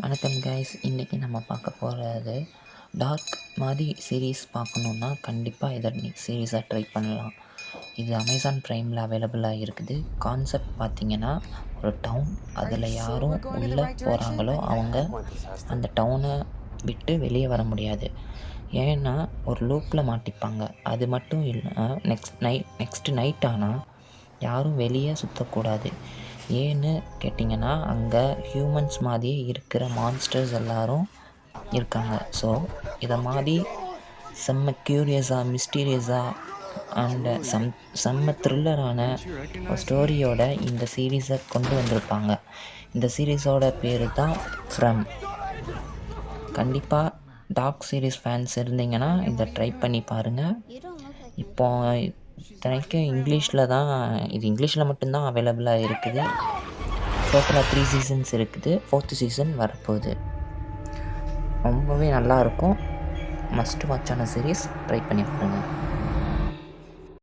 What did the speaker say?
வணக்கம் கைஸ், இன்றைக்கி நம்ம பார்க்க போகிறது டார்க் மாதிரி சீரீஸ் பார்க்கணுன்னா கண்டிப்பாக இதை சீரீஸாக ட்ரை பண்ணலாம். இது அமேசான் ப்ரைமில் அவைலபிளாக இருக்குது. கான்செப்ட் பார்த்திங்கன்னா, ஒரு டவுன், அதில் யாரும் உள்ளே போகிறாங்களோ அவங்க அந்த டவுனை விட்டு வெளியே வர முடியாது. ஏன்னா ஒரு லூப்பில் மாட்டிப்பாங்க. அது மட்டும் இல்லை, நெக்ஸ்ட் நைட் ஆனால் யாரும் வெளியே சுற்றக்கூடாது. ஏன்னு கேட்டிங்கன்னா, அங்கே ஹியூமன்ஸ் மாதிரியே இருக்கிற மான்ஸ்டர்ஸ் எல்லோரும் இருக்காங்க. ஸோ இதை மாதிரி செம்ம க்யூரியஸாக, மிஸ்டீரியஸாக அண்டு செம்ம த்ரில்லரான ஒரு ஸ்டோரியோட இந்த சீரீஸை கொண்டு வந்திருப்பாங்க. இந்த சீரீஸோட பேர் தான் ஃப்ரம். கண்டிப்பாக டார்க் சீரீஸ் ஃபேன்ஸ் இருந்தீங்கன்னா இதை ட்ரை பண்ணி பாருங்கள். இப்போ இத்தனைக்கும் இங்கிலீஷில் தான், இது இங்கிலீஷில் மட்டும்தான் அவைலபிளாக இருக்குது. டோட்டலாக 3 சீசன்ஸ் இருக்குது. 4th சீசன் வரப்போகுது. ரொம்பவே நல்லாயிருக்கும். Must வாட்சான series. ட்ரை பண்ணி பாருங்கள்.